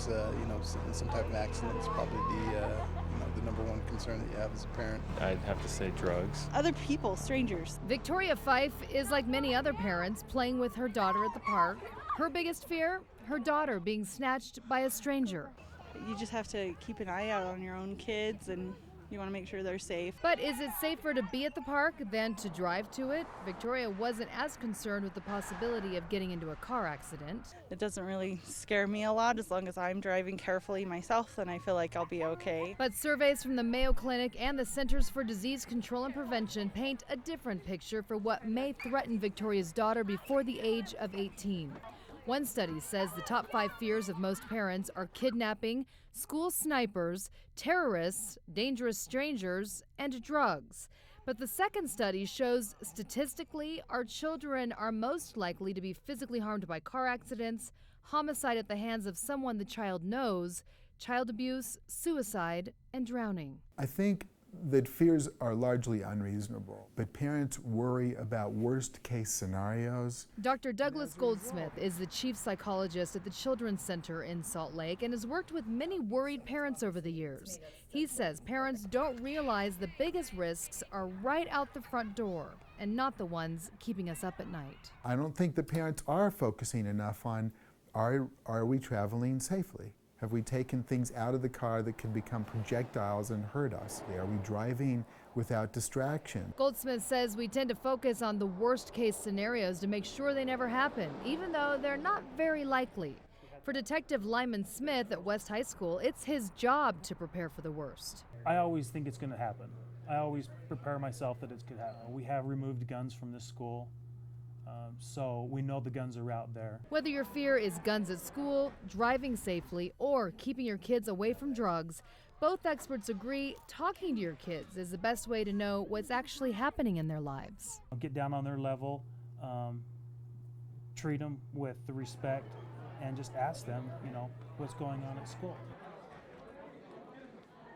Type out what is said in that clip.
gets in some type of accident is probably the number one concern that you have as a parent. I'd have to say drugs. Other people, strangers. Victoria Fife is like many other parents playing with her daughter at the park. Her biggest fear? Her daughter being snatched by a stranger. You just have to keep an eye out on your own kids, and you want to make sure they're safe. But is it safer to be at the park than to drive to it? Victoria wasn't as concerned with the possibility of getting into a car accident. It doesn't really scare me a lot. As long as I'm driving carefully myself, then I feel like I'll be okay. But surveys from the Mayo Clinic and the Centers for Disease Control and Prevention paint a different picture for what may threaten Victoria's daughter before the age of 18. One study says the top 5 fears of most parents are kidnapping, school snipers, terrorists, dangerous strangers, and drugs. But the second study shows statistically our children are most likely to be physically harmed by car accidents, homicide at the hands of someone the child knows, child abuse, suicide, and drowning. I think that fears are largely unreasonable, but parents worry about worst-case scenarios. Dr. Douglas Goldsmith is the chief psychologist at the Children's Center in Salt Lake and has worked with many worried parents over the years. He says parents don't realize the biggest risks are right out the front door and not the ones keeping us up at night. I don't think the parents are focusing enough on are we traveling safely? Have we taken things out of the car that can become projectiles and hurt us? Are we driving without distraction? Goldsmith says we tend to focus on the worst case scenarios to make sure they never happen, even though they're not very likely. For Detective Lyman Smith at West High School, it's his job to prepare for the worst. I always think it's going to happen. I always prepare myself that it could happen. We have removed guns from this school. So we know the guns are out there. Whether your fear is guns at school, driving safely, or keeping your kids away from drugs, both experts agree talking to your kids is the best way to know what's actually happening in their lives. Get down on their level, treat them with the respect, and just ask them, what's going on at school.